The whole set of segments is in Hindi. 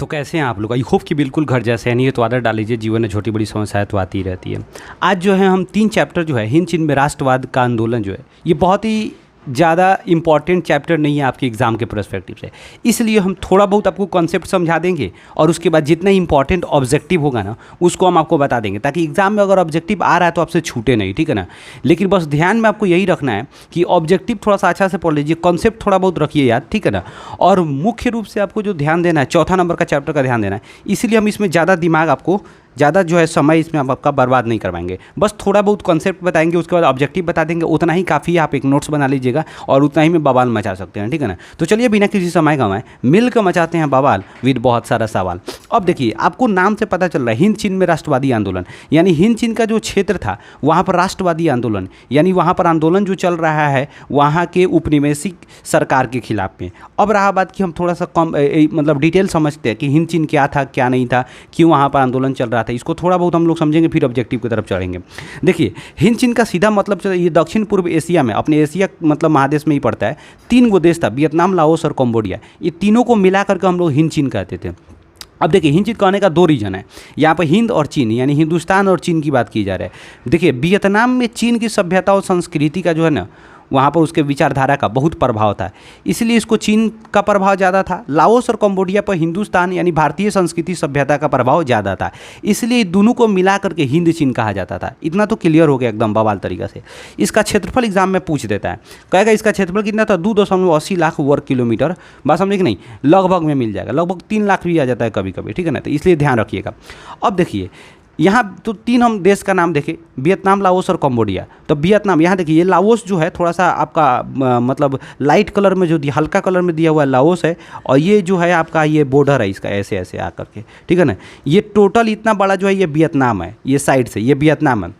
कैसे हैं आप लोग? आई होप कि बिल्कुल घर जैसे हैं। नहीं है तो आदत डाल लीजिए, जीवन में छोटी बड़ी समस्याएं तो आती ही रहती है। आज जो है हम 3 चैप्टर जो है हिंद चिन्ह में राष्ट्रवाद का आंदोलन जो है ये बहुत ही ज़्यादा इंपॉर्टेंट चैप्टर नहीं है आपके एग्ज़ाम के पर्सपेक्टिव से, इसलिए हम थोड़ा बहुत आपको कॉन्सेप्ट समझा देंगे और उसके बाद जितना इंपॉर्टेंट ऑब्जेक्टिव होगा ना उसको हम आपको बता देंगे, ताकि एग्ज़ाम में अगर ऑब्जेक्टिव आ रहा है तो आपसे छूटे नहीं, ठीक है ना। लेकिन बस ध्यान में आपको यही रखना है कि ऑब्जेक्टिव थोड़ा सा अच्छा से पढ़ लीजिए, कॉन्सेप्ट थोड़ा बहुत रखिए याद, ठीक है ना। और मुख्य रूप से आपको जो ध्यान देना है चौथा नंबर का चैप्टर का ध्यान देना है, इसीलिए हम इसमें ज़्यादा दिमाग आपको ज़्यादा जो है समय इसमें हम आपका बर्बाद नहीं करवाएंगे। बस थोड़ा बहुत कॉन्सेप्ट बताएंगे, उसके बाद ऑब्जेक्टिव बता देंगे, उतना ही काफ़ी है। आप एक नोट्स बना लीजिएगा और उतना ही में बवाल मचा सकते हैं, ठीक है ना। तो चलिए बिना किसी समय गंवाए मिलकर मचाते हैं बवाल विद बहुत सारा सवाल। अब देखिए आपको नाम से पता चल रहा है हिंद चिन्ह में राष्ट्रवादी आंदोलन, यानी हिंद चिन्ह का जो क्षेत्र था वहाँ पर राष्ट्रवादी आंदोलन, यानी वहाँ पर आंदोलन जो चल रहा है वहाँ के उपनिवेशिक सरकार के खिलाफ में। अब रहा बात कि हम थोड़ा सा कम मतलब डिटेल समझते हैं कि हिंद चिन्ह क्या था क्या नहीं था, क्यों वहाँ पर आंदोलन चल रहा था, इसको थोड़ा बहुत हम लोग समझेंगे, फिर ऑब्जेक्टिव की तरफ चढ़ेंगे। देखिए हिंद चिन्ह का सीधा मतलब ये दक्षिण पूर्व एशिया में, अपने एशिया मतलब महादेश में ही पड़ता है। 3 गो देश था, वियतनाम, लाओस और कंबोडिया, ये तीनों को मिला करके हम लोग हिंद चिन्ह कहते थे। अब देखिए हिंद चिन्ह कहने का 2 रीजन है यहाँ पर, हिंद और चीन, यानी हिंदुस्तान और चीन की बात की जा रही है। देखिए वियतनाम में चीन की सभ्यता और संस्कृति का जो है ना वहाँ पर उसके विचारधारा का बहुत प्रभाव था, इसलिए इसको चीन का प्रभाव ज़्यादा था। लाओस और कंबोडिया पर हिंदुस्तान यानी भारतीय संस्कृति सभ्यता का प्रभाव ज़्यादा था, इसलिए दोनों को मिला करके हिंद चीन कहा जाता था। इतना तो क्लियर हो गया एकदम बवाल तरीका से। इसका क्षेत्रफल एग्जाम में पूछ देता है, कहेगा इसका क्षेत्रफल कितना था, 2.80 लाख वर्ग किलोमीटर। बात समझे कि नहीं, लगभग में मिल जाएगा, लगभग 3 लाख भी आ जाता है कभी कभी, ठीक है ना। तो इसलिए ध्यान रखिएगा। अब देखिए यहाँ तो 3 हम देश का नाम देखें, वियतनाम, लाओस और कंबोडिया। तो वियतनाम, यहाँ देखिए ये लाओस जो है थोड़ा सा आपका मतलब लाइट कलर में जो हल्का कलर में दिया हुआ है लाओस है, और ये जो है आपका ये बॉर्डर है इसका ऐसे ऐसे आकर के, ठीक है ना। ये टोटल इतना बड़ा जो है ये वियतनाम है, ये साइड से ये वियतनाम है।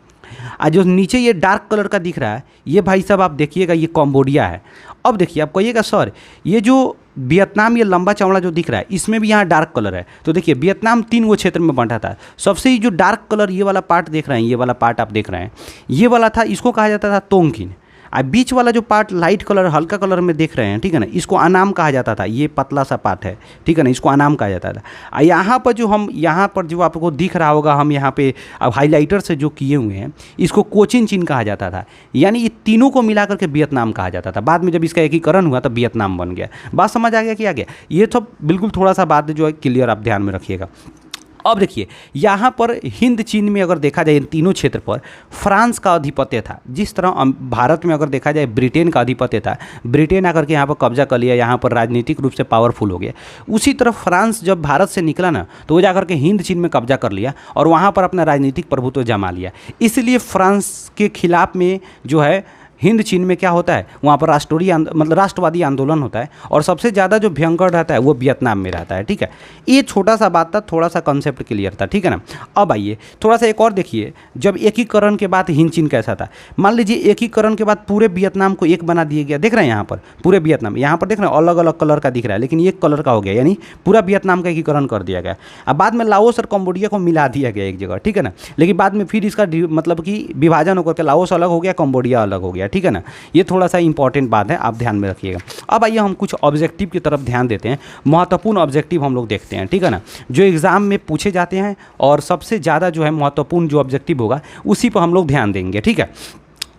और जो नीचे ये डार्क कलर का दिख रहा है ये भाई साहब आप देखिएगा ये कंबोडिया है। अब देखिए आप कहिएगा सर ये जो वियतनाम ये लंबा चौड़ा जो दिख रहा है इसमें भी यहाँ डार्क कलर है, तो देखिए वियतनाम 3 गो क्षेत्र में बांटा था। सबसे ये जो डार्क कलर ये वाला पार्ट देख रहे हैं, ये वाला पार्ट आप देख रहे हैं, ये वाला था, इसको कहा जाता था तोंगकिन। और बीच वाला जो पार्ट लाइट कलर हल्का कलर में देख रहे हैं, ठीक है ना, इसको अनाम कहा जाता था। ये पतला सा पार्ट है, ठीक है ना, इसको अनाम कहा जाता था। और यहाँ पर जो हम यहाँ पर जो आपको दिख रहा होगा हम यहाँ पे अब हाईलाइटर से जो किए हुए हैं इसको कोचिन चिन्ह कहा जाता था, यानी ये तीनों को मिला करके वियतनाम कहा जाता था। बाद में जब इसका एकीकरण हुआ तब वियतनाम बन गया। बात समझ आ गया कि आ गया? ये तो बिल्कुल थोड़ा सा बात जो है क्लियर आप ध्यान में रखिएगा। अब देखिए यहाँ पर हिंद चीन में अगर देखा जाए इन तीनों क्षेत्र पर फ्रांस का आधिपत्य था। जिस तरह भारत में अगर देखा जाए ब्रिटेन का आधिपत्य था, ब्रिटेन आकर के यहाँ पर कब्जा कर लिया, यहाँ पर राजनीतिक रूप से पावरफुल हो गया। उसी तरह फ्रांस जब भारत से निकला ना तो वो जाकर के हिंद चीन में कब्जा कर लिया और वहाँ पर अपना राजनीतिक प्रभुत्व जमा लिया। इसलिए फ्रांस के खिलाफ में जो है हिंद चीन में क्या होता है, वहाँ पर राष्ट्रवादी आंदोलन होता है, और सबसे ज़्यादा जो भयंकर रहता है वो वियतनाम में रहता है, ठीक है। ये छोटा सा बात था, थोड़ा सा कंसेप्ट क्लियर था, ठीक है ना। अब आइए थोड़ा सा एक और देखिए, जब एकीकरण के बाद हिंद चीन कैसा था। मान लीजिए एकीकरण के बाद पूरे वियतनाम को एक बना दिया गया, देख रहे हैं यहाँ पर पूरे वियतनाम, यहाँ पर देख रहे हैं अलग अलग कलर का दिख रहा है लेकिन एक कलर का हो गया, यानी पूरा वियतनाम का एकीकरण कर दिया गया। अब बाद में लाओस और कंबोडिया को मिला दिया गया एक जगह, ठीक है ना। लेकिन बाद में फिर इसका मतलब कि विभाजन होकर के लाओस अलग हो गया, कंबोडिया अलग हो गया, ठीक है ना। ये थोड़ा सा इंपॉर्टेंट बात है, आप ध्यान में रखिएगा। अब आइए हम कुछ ऑब्जेक्टिव की तरफ ध्यान देते हैं, महत्वपूर्ण ऑब्जेक्टिव हम लोग देखते हैं, ठीक है ना, जो एग्जाम में पूछे जाते हैं और सबसे ज़्यादा जो है महत्वपूर्ण जो ऑब्जेक्टिव होगा उसी पर हम लोग ध्यान देंगे, ठीक है।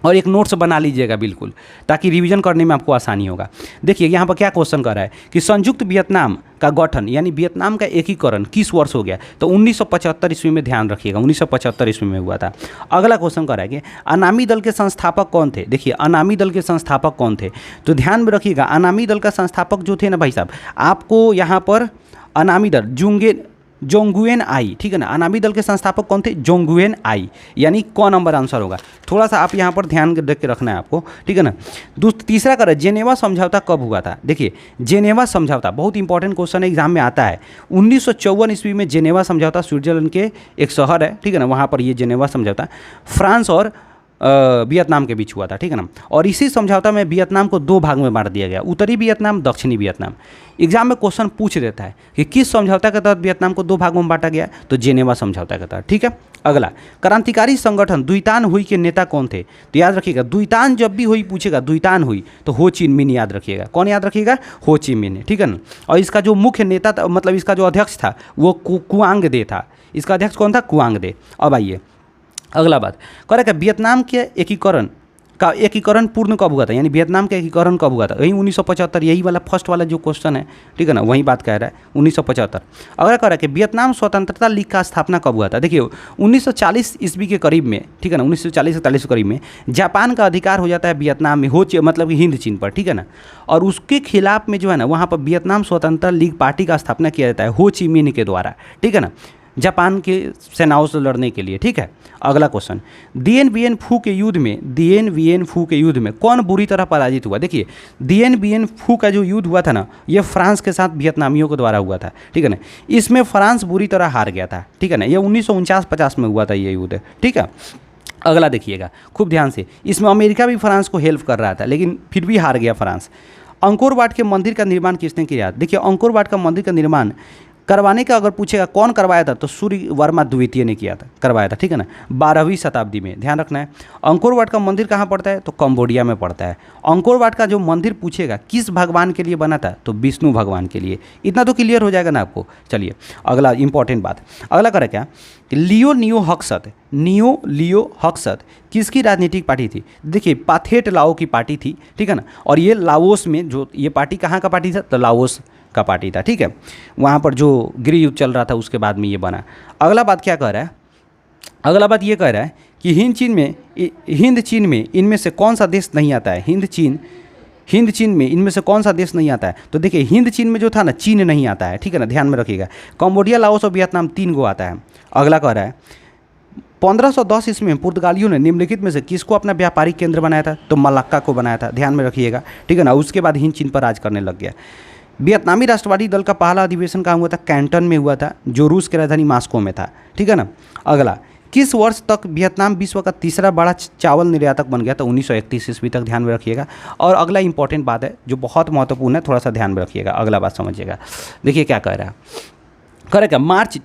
और एक नोट्स बना लीजिएगा बिल्कुल, ताकि रिवीजन करने में आपको आसानी होगा। देखिए यहाँ पर क्या क्वेश्चन कर रहा है कि संयुक्त वियतनाम का गठन यानी वियतनाम का एकीकरण किस वर्ष हो गया, तो 1975 ईस्वी में, ध्यान रखिएगा 1975 ईस्वी में हुआ था। अगला क्वेश्चन कर रहा है कि अनामी दल के संस्थापक कौन थे। देखिए अनामी दल के संस्थापक कौन थे, तो ध्यान में रखिएगा अनामी दल का संस्थापक जो थे ना भाई साहब, आपको यहाँ पर अनामी दल जोंगुएन आई, ठीक है ना। अनामी दल के संस्थापक कौन थे, जोंगुएन आई, यानी कौन नंबर आंसर होगा, थोड़ा सा आप यहाँ पर ध्यान देख के रखना है आपको, ठीक है ना। तीसरा कर जेनेवा समझौता कब हुआ था। देखिए जेनेवा समझौता बहुत इंपॉर्टेंट क्वेश्चन है, एग्जाम में आता है। 1954 ईस्वी में जेनेवा समझौता, स्विट्जरलैंड के एक शहर है, ठीक है ना, वहाँ पर ये जेनेवा समझौता फ्रांस और वियतनाम के बीच हुआ था, ठीक है ना। और इसी समझौता में वियतनाम को 2 भाग में बांट दिया गया, उत्तरी वियतनाम, दक्षिणी वियतनाम। एग्जाम में क्वेश्चन पूछ देता है कि किस समझौता के तहत वियतनाम को 2 भागों में बांटा गया, तो जेनेवा समझौता के तहत, ठीक है। अगला, क्रांतिकारी संगठन द्वितान हुई के नेता कौन थे, तो याद रखिएगा द्वितान जब भी हुई पूछेगा, द्वितान हुई तो हो चिन मिन याद रखिएगा। कौन याद रखिएगा, हो ची मिन, ठीक है ना। और इसका जो मुख्य नेता था, मतलब इसका जो अध्यक्ष था वो कुआंग दे था। इसका अध्यक्ष कौन था, कुआंग दे। अब आइए अगला बात, कह रहा है कि वियतनाम के एकीकरण पूर्ण कब हुआ था, यानी वियतनाम का एकीकरण कब हुआ था, वही 1975, यही वाला फर्स्ट वाला जो क्वेश्चन है, ठीक है ना, वही बात कह रहा है 1975। अगर कह रहा है कि वियतनाम स्वतंत्रता लीग का स्थापना कब हुआ था, देखिए 1940 ईस्वी के करीब में, ठीक है ना, 1940-41 के करीब में जापान का अधिकार हो जाता है वियतनाम में, मतलब कि हिंद चीन पर, ठीक है ना। और उसके खिलाफ में जो है ना वहाँ पर वियतनाम स्वतंत्रता लीग पार्टी का स्थापना किया जाता है हो ची मिन के द्वारा, ठीक है ना, जापान के सेनाओं से लड़ने के लिए, ठीक है। अगला क्वेश्चन, दिएन बिएन फू के युद्ध में कौन बुरी तरह पराजित हुआ। देखिए दिएन बिएन फू का जो युद्ध हुआ था ना, ये फ्रांस के साथ वियतनामियों के द्वारा हुआ था, ठीक है ना। इसमें फ्रांस बुरी तरह हार गया था, ठीक है ना। ये 1949-50 में हुआ था ये युद्ध, ठीक है। अगला देखिएगा खूब ध्यान से, इसमें अमेरिका भी फ्रांस को हेल्प कर रहा था, लेकिन फिर भी हार गया फ्रांस। अंकोर वाट के मंदिर का निर्माण किसने किया, देखिए अंकोर वाट का मंदिर का निर्माण करवाने का अगर पूछेगा कौन करवाया था, तो सूर्य वर्मा द्वितीय ने करवाया था, ठीक है ना, 12वीं शताब्दी में, ध्यान रखना है। अंकोर वाट का मंदिर कहाँ पड़ता है, तो कंबोडिया में पड़ता है। अंकोर वाट का जो मंदिर पूछेगा किस भगवान के लिए बना था, तो विष्णु भगवान के लिए। इतना तो क्लियर हो जाएगा ना आपको। चलिए अगला इंपॉर्टेंट बात, अगला करें क्या, लियो हक्सत किसकी राजनीतिक पार्टी थी, देखिए पाथेट लाओ की पार्टी थी, ठीक है ना। और ये लाओस में जो ये पार्टी कहाँ का पार्टी था, तो लाओस का पार्टी था, ठीक है। वहाँ पर जो गृह युद्ध चल रहा था उसके बाद में ये बना। अगला बात क्या कह रहा है, अगला बात ये कह रहा है कि हिंद चीन में इनमें से कौन सा देश नहीं आता है, हिंद चीन में इनमें से कौन सा देश नहीं आता है, तो देखिए हिंद चीन में जो था ना, चीन नहीं आता है, ठीक है ना, ध्यान में रखिएगा। कंबोडिया, लाओस और वियतनाम 3 गो आता है। अगला कह रहा है 1510 ईस्वी में पुर्तगालियों ने निम्नलिखित में से किसको अपना व्यापारिक केंद्र बनाया था, तो मलक्का को बनाया था, ध्यान में रखिएगा, ठीक है ना। उसके बाद हिंद चीन पर राज करने लग गया। वियतनामी राष्ट्रवादी दल का पहला अधिवेशन कहाँ हुआ था, कैंटन में हुआ था, जो रूस की राजधानी मास्को में था, ठीक है ना। अगला, किस वर्ष तक वियतनाम विश्व का तीसरा बड़ा चावल निर्यातक बन गया था, 1931 ईस्वी तक, ध्यान में रखिएगा। और अगला इंपॉर्टेंट बात है जो बहुत महत्वपूर्ण है, थोड़ा सा ध्यान में रखिएगा, अगला बात समझिएगा। देखिए क्या कह रहा है, करेक्ट, मार्च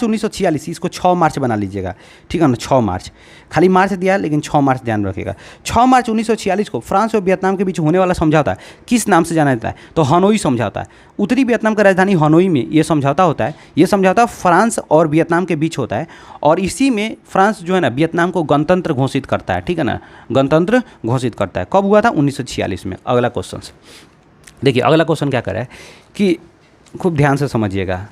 1946, इसको 6 मार्च बना लीजिएगा, ठीक है ना, 6 मार्च, खाली मार्च दिया है लेकिन 6 मार्च ध्यान रखिएगा। 6 मार्च 1946 को फ्रांस और वियतनाम के बीच होने वाला समझौता किस नाम से जाना जाता है, तो हनोई समझौता है। उत्तरी वियतनाम की राजधानी हनोई में ये समझौता होता है। ये समझौता फ्रांस और वियतनाम के बीच होता है, और इसी में फ्रांस जो है ना वियतनाम को गणतंत्र घोषित करता है, ठीक है ना, गणतंत्र घोषित करता है। कब हुआ था, 1946 में। अगला क्वेश्चन देखिए, अगला क्वेश्चन क्या कर रहा है कि खूब ध्यान से समझिएगा,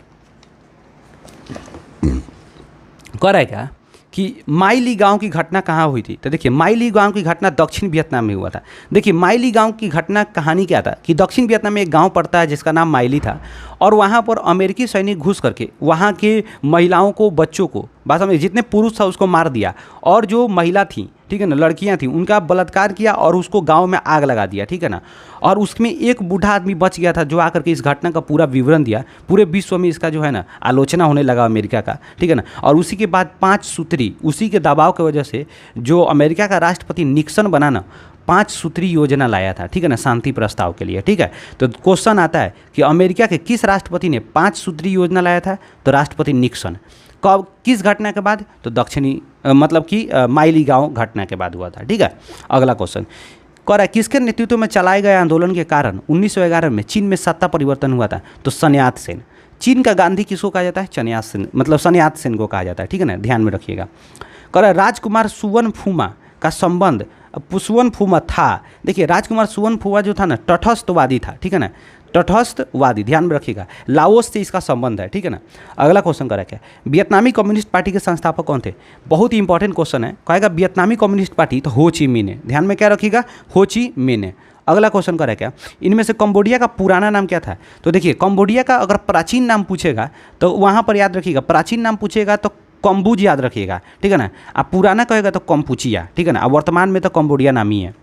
कह रहा है क्या कि माइली गांव की घटना कहाँ हुई थी, तो देखिए माइली गांव की घटना दक्षिण वियतनाम में हुआ था। देखिए माइली गांव की घटना कहानी क्या था कि दक्षिण वियतनाम में एक गांव पड़ता है जिसका नाम माइली था, और वहाँ पर अमेरिकी सैनिक घुस करके वहाँ के महिलाओं को, बच्चों को, बात समझिए, जितने पुरुष था उसको मार दिया, और जो महिला थी, ठीक है ना, लड़कियां थी, उनका बलात्कार किया और उसको गांव में आग लगा दिया, ठीक है ना। और उसमें एक बूढ़ा आदमी बच गया था जो आकर के इस घटना का पूरा विवरण दिया। पूरे विश्व में इसका जो है ना आलोचना होने लगा अमेरिका का, ठीक है ना। और उसी के बाद 5 सूत्री, उसी के दबाव की वजह से जो अमेरिका का राष्ट्रपति निक्सन बना ना, 5 सूत्री योजना लाया था, ठीक है ना, शांति प्रस्ताव के लिए, ठीक है। तो क्वेश्चन आता है कि अमेरिका के किस राष्ट्रपति ने 5 सूत्री योजना लाया था, तो राष्ट्रपति निक्सन। कब, किस घटना के बाद, तो दक्षिणी मतलब कि माइली गांव घटना के बाद हुआ था, ठीक है। अगला क्वेश्चन कह रहा है किसके नेतृत्व में चलाए गए आंदोलन के कारण 1911 में चीन में सत्ता परिवर्तन हुआ था, तो sun यat-sen। चीन का गांधी किसको कहा जाता है, चन्यात-सेन, मतलब sun यat-sen को कहा जाता है, ठीक है ना, ध्यान में रखिएगा। कह रहा है राजकुमार सुवर्णफुमा का संबंध सुवर्णफुमा था, देखिए राजकुमार सुवर्णफुमा जो था ना तटस्थवादी था, ठीक है ना, तटस्थवादी, ध्यान में रखिएगा, लाओस से इसका संबंध है, ठीक है ना। अगला क्वेश्चन करा क्या, वियतनामी कम्युनिस्ट पार्टी के संस्थापक कौन थे, बहुत ही इंपॉर्टेंट क्वेश्चन है, कहेगा वियतनामी कम्युनिस्ट पार्टी, तो हो ची मिन है, ध्यान में क्या रखिएगा, हो ची मिन है। अगला क्वेश्चन करा क्या, इनमें से कंबोडिया का पुराना नाम क्या था, तो देखिए कंबोडिया का अगर प्राचीन नाम पूछेगा तो वहाँ पर याद रखिएगा, प्राचीन नाम पूछेगा तो कम्बुज याद रखिएगा, ठीक है ना। आप पुराना कहेगा तो कम्पुचिया, ठीक है ना। वर्तमान में तो कंबोडिया नाम ही है।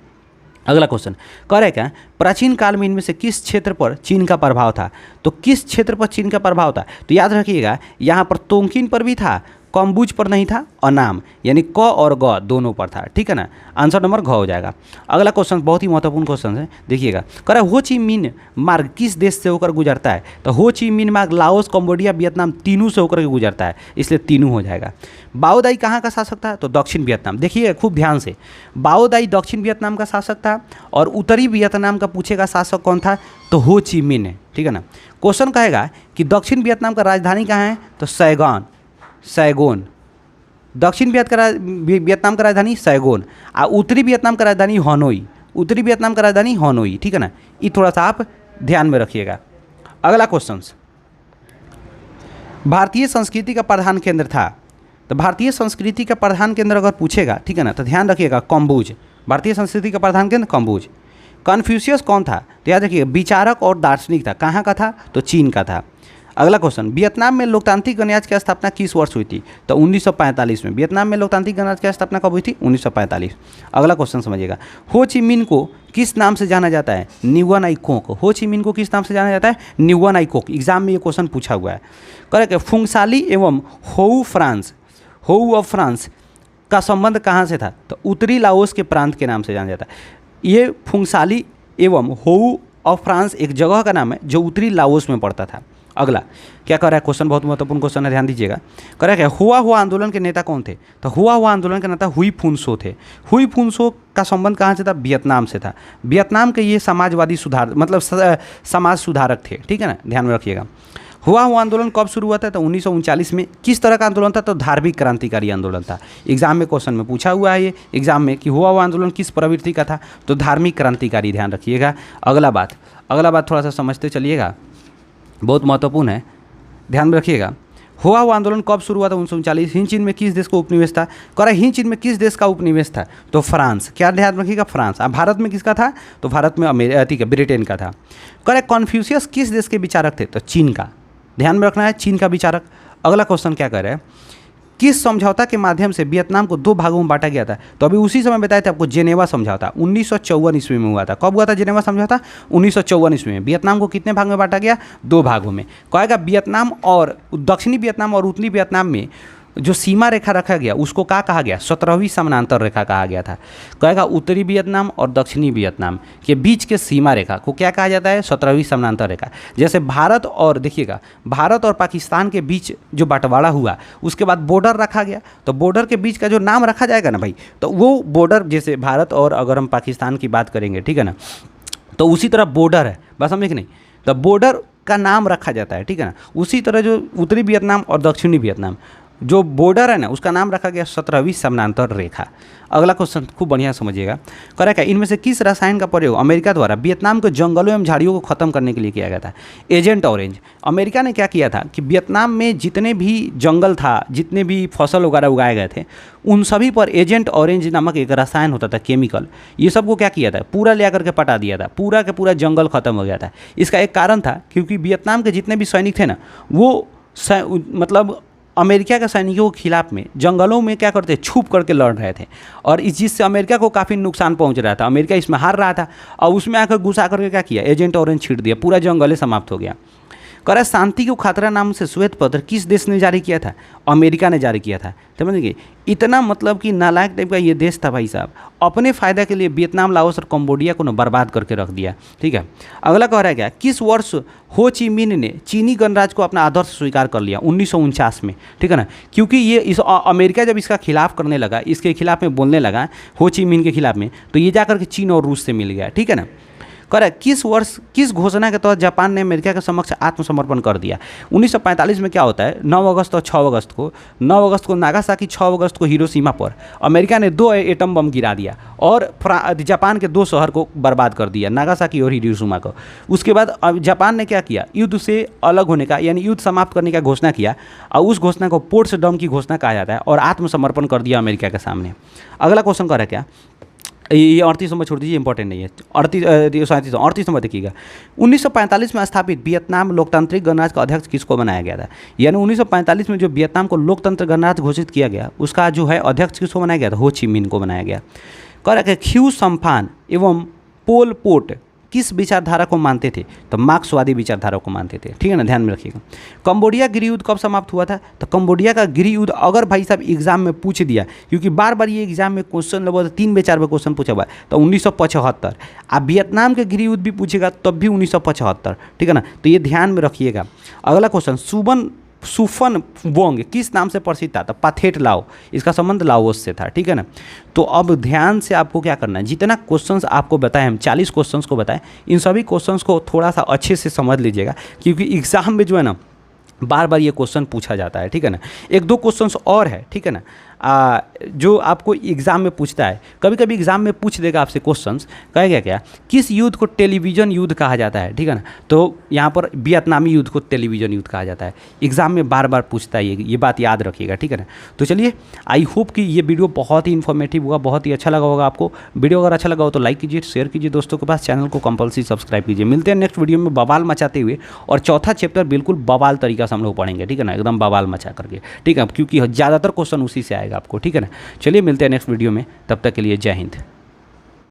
अगला क्वेश्चन कह रहे क्या, प्राचीन काल में इनमें से किस क्षेत्र पर चीन का प्रभाव था, तो किस क्षेत्र पर चीन का प्रभाव था, तो याद रखिएगा यहाँ पर तोंगकिन पर भी था, कम्बुज पर नहीं था और नाम यानी क और ग दोनों पर था, ठीक है ना। आंसर नंबर घ हो जाएगा। अगला क्वेश्चन बहुत ही महत्वपूर्ण क्वेश्चन है, देखिएगा। कह रहा है हो ची मिन मार्ग किस देश से होकर गुजरता है? तो हो ची मिन मार्ग लाओस, कंबोडिया, वियतनाम तीनों से होकर के गुजरता है, इसलिए तीनों हो जाएगा। बाओदाई कहाँ का शासक था? तो दक्षिण वियतनाम। देखिए खूब ध्यान से, बाओदाई दक्षिण वियतनाम का शासक था और उत्तरी वियतनाम का पूछेगा शासक कौन था? तो हो ची मिन है, ठीक है ना। क्वेश्चन कहेगा कि दक्षिण वियतनाम का राजधानी कहाँ है? तो सैगॉन, सैगोन। दक्षिण वियतनाम का राजधानी सैगोन और उत्तरी वियतनाम का राजधानी हनोई, उत्तरी वियतनाम का राजधानी हनोई, ठीक है ना। ये थोड़ा सा आप ध्यान में रखिएगा। अगला क्वेश्चन, भारतीय संस्कृति का प्रधान केंद्र था? तो भारतीय संस्कृति का प्रधान केंद्र अगर पूछेगा, ठीक है ना, तो ध्यान रखिएगा कम्बुज। भारतीय संस्कृति का प्रधान केंद्र कम्बुज। कन्फ्यूशियस कौन था? तो याद रखिएगा विचारक और दार्शनिक था। कहाँ का था? तो चीन का था। अगला क्वेश्चन, वियतनाम में लोकतांत्रिक गणराज्य की स्थापना किस वर्ष हुई थी? तो 1945 में। वियतनाम में लोकतांत्रिक गणराज्य की स्थापना कब हुई थी? 1945। अगला क्वेश्चन समझिएगा, हो ची मिन को किस नाम से जाना जाता है? न्युवन आई कोक। हो ची मिन को किस नाम से जाना जाता है? न्युवन आई कोक। एग्जाम में ये क्वेश्चन पूछा हुआ है। करेक्ट। फुंगसाली एवं होऊ फ्रांस, होऊ ऑफ फ्रांस का संबंध कहाँ से था? तो उत्तरी लाओस के प्रांत के नाम से जाना जाता है। ये फुंगसाली एवं होऊ ऑफ फ्रांस एक जगह का नाम है जो उत्तरी लाओस में पड़ता था। अगला क्या कर रहा है क्वेश्चन, बहुत महत्वपूर्ण क्वेश्चन है, ध्यान दीजिएगा। कर रहा है हुआ हुआ आंदोलन के नेता कौन थे? तो हुआ हुआ आंदोलन के नेता हुई फुनसो थे। हुई फुनसो का संबंध कहाँ से था? वियतनाम से था। वियतनाम के ये समाजवादी सुधार मतलब समाज सुधारक थे, ठीक है ना, ध्यान में रखिएगा। हुआ हुआ आंदोलन कब शुरू हुआ था? तो 1939 में। किस तरह का आंदोलन था? तो धार्मिक क्रांतिकारी आंदोलन था। एग्जाम में क्वेश्चन में पूछा हुआ है ये एग्जाम में कि हुआ हुआ आंदोलन किस प्रवृत्ति का था? तो धार्मिक क्रांतिकारी, ध्यान रखिएगा। अगला बात थोड़ा सा समझते चलिएगा, बहुत महत्वपूर्ण है, ध्यान में रखिएगा। हुआ हुआ आंदोलन कब शुरू हुआ था? 1939। हिंद चीन में किस देश को उपनिवेश था? कह रहा हिंद चीन में किस देश का उपनिवेश था? तो फ्रांस। क्या ध्यान रखिएगा? फ्रांस। अब भारत में किसका था? तो भारत में ठीक है, ब्रिटेन का था। कह रहा कन्फ्यूशियस किस देश के विचारक थे? तो चीन का। ध्यान में रखना है, चीन का विचारक। अगला क्वेश्चन क्या कह रहा है, किस समझौता के माध्यम से वियतनाम को 2 भागों में बांटा गया था? तो अभी उसी समय बताए थे आपको, जेनेवा समझौता 1954 ईस्वी में हुआ था। कब हुआ था जेनेवा समझौता? 1954 ईस्वी में। वियतनाम को कितने भाग में बांटा गया? 2 भागों में। कहेगा वियतनाम और दक्षिणी वियतनाम और उत्तरी वियतनाम में जो सीमा रेखा रखा गया उसको क्या कहा गया? 17वीं समानांतर रेखा कहा गया था। कहेगा उत्तरी वियतनाम और दक्षिणी वियतनाम के बीच के सीमा रेखा को क्या कहा जाता है? 17वीं समानांतर रेखा। जैसे भारत और देखिएगा, भारत और पाकिस्तान के बीच जो बंटवारा हुआ उसके बाद बॉर्डर रखा गया, तो बॉर्डर के बीच का जो नाम रखा जाएगा ना भाई, तो वो बॉर्डर, जैसे भारत और अगर हम पाकिस्तान की बात करेंगे, ठीक है ना, तो उसी तरह बॉर्डर है, बस समझे कि नहीं, तो बॉर्डर का नाम रखा जाता है, ठीक है ना। उसी तरह जो उत्तरी वियतनाम और दक्षिणी वियतनाम जो बॉर्डर है ना उसका नाम रखा गया 17वीं समानांतर रेखा। अगला क्वेश्चन खूब बढ़िया समझिएगा। करेक्ट है, इनमें से किस रसायन का प्रयोग अमेरिका द्वारा वियतनाम के जंगलों एवं झाड़ियों को खत्म करने के लिए किया गया था? Agent orange. अमेरिका ने क्या किया था कि वियतनाम में जितने भी जंगल था, जितने भी फसल वगैरह उगाए गए थे, उन सभी पर एजेंट ऑरेंज नामक एक रसायन होता था, केमिकल, ये सबको क्या किया था? पूरा ले करके पटा दिया था, पूरा का पूरा जंगल खत्म हो गया था। इसका एक कारण था क्योंकि वियतनाम के जितने भी सैनिक थे ना, वो मतलब अमेरिका के सैनिकों के खिलाफ में जंगलों में क्या करते, छुप करके लड़ रहे थे, और इस चीज़ से अमेरिका को काफ़ी नुकसान पहुंच रहा था। अमेरिका इसमें हार रहा था और उसमें आकर घुसा करके क्या किया? एजेंट ऑरेंज छीट दिया, पूरा जंगल समाप्त हो गया। कह रहा है शांति को खतरा नाम से श्वेत पत्र किस देश ने जारी किया था? अमेरिका ने जारी किया था। समझिए इतना मतलब कि नालायक टाइप का ये देश था भाई साहब, अपने फ़ायदा के लिए वियतनाम, लाओस और कंबोडिया को ना बर्बाद करके रख दिया, ठीक है। अगला कह रहा है क्या, किस वर्ष हो ची मिन ने चीनी गणराज्य को अपना आदर्श स्वीकार कर लिया? 1949 में, ठीक है ना। क्योंकि ये इस अमेरिका जब इसका खिलाफ करने लगा, इसके खिलाफ में बोलने लगा, हो ची मिन के खिलाफ में, तो ये जाकर के चीन और रूस से मिल गया, ठीक है ना। कह रहा है किस वर्ष किस घोषणा के तहत जापान ने अमेरिका के समक्ष आत्मसमर्पण कर दिया? 1945 में क्या होता है, 9 अगस्त और 6 अगस्त को, 9 अगस्त को नागासाकी, 6 अगस्त को हिरोशिमा पर अमेरिका ने 2 एटम बम गिरा दिया और जापान के 2 शहर को बर्बाद कर दिया, नागासाकी और हिरोशिमा को। उसके बाद जापान ने क्या किया? युद्ध से अलग होने का यानी युद्ध समाप्त करने का घोषणा किया, और उस घोषणा को पोट्सडम की घोषणा कहा जाता है, और आत्मसमर्पण कर दिया अमेरिका के सामने। अगला क्वेश्चन कह रहा है क्या, ये 38 नंबर छोड़ दीजिए, इंपॉर्टेंट नहीं है। 38 नंबर देखिएगा। 1945 में स्थापित वियतनाम लोकतांत्रिक गणराज्य का अध्यक्ष किसको बनाया गया था? यानी 1945 में जो वियतनाम को लोकतंत्र गणराज्य घोषित किया गया, उसका जो है अध्यक्ष किसको बनाया गया था? हो ची मिन को बनाया गया। कह रहा है ख्यू सम्फान एवं पोल पोट किस विचारधारा को मानते थे? तो मार्क्सवादी विचारधारा को मानते थे, ठीक है ना, ध्यान में रखिएगा। कंबोडिया गृह युद्ध कब समाप्त हुआ था? तो कंबोडिया का गृह युद्ध अगर भाई साहब एग्जाम में पूछ दिया, क्योंकि बार बार ये एग्जाम में क्वेश्चन लगभग 3 में 4 में क्वेश्चन पूछा हुआ है, तो 1975। अब वियतनाम के गृह युद्ध भी पूछेगा तब भी 1975, ठीक है ना, तो ये ध्यान में रखिएगा। अगला क्वेश्चन, सुफन वोंग किस नाम से प्रसिद्ध था? तो पाथेट लाओ, इसका संबंध लाओस से था, ठीक है ना। तो अब ध्यान से आपको क्या करना है, जितना क्वेश्चंस आपको बताए, हम 40 क्वेश्चंस को बताएं, इन सभी क्वेश्चंस को थोड़ा सा अच्छे से समझ लीजिएगा, क्योंकि एग्जाम में जो है ना बार बार ये क्वेश्चन पूछा जाता है, ठीक है ना। एक दो क्वेश्चंस और है, ठीक है ना, जो आपको एग्ज़ाम में पूछता है, कभी कभी एग्ज़ाम में पूछ देगा आपसे क्वेश्चंस, कहेगा क्या, किस युद्ध को टेलीविज़न युद्ध कहा जाता है, ठीक है ना। तो यहाँ पर वियतनामी युद्ध को टेलीविज़न युद्ध कहा जाता है, एग्ज़ाम में बार बार पूछता है, ये बात याद रखिएगा, ठीक है ना। तो चलिए, आई होप कि ये वीडियो बहुत ही इन्फॉर्मेटिव होगा, बहुत ही अच्छा लगा होगा आपको। वीडियो अगर अच्छा लगा हो तो लाइक कीजिए, शेयर कीजिए दोस्तों के पास, चैनल को कंपल्सरी सब्सक्राइब कीजिए। मिलते हैं नेक्स्ट वीडियो में बवाल मचाते हुए, और चौथा चैप्टर बिल्कुल बवाल तरीका से हम लोग पढ़ेंगे, ठीक है ना, एकदम बवाल मचा करके, ठीक है, क्योंकि ज़्यादातर क्वेश्चन उसी से आएगा आपको, ठीक है ना। चलिए मिलते हैं नेक्स्ट वीडियो में, तब तक के लिए जय हिंद।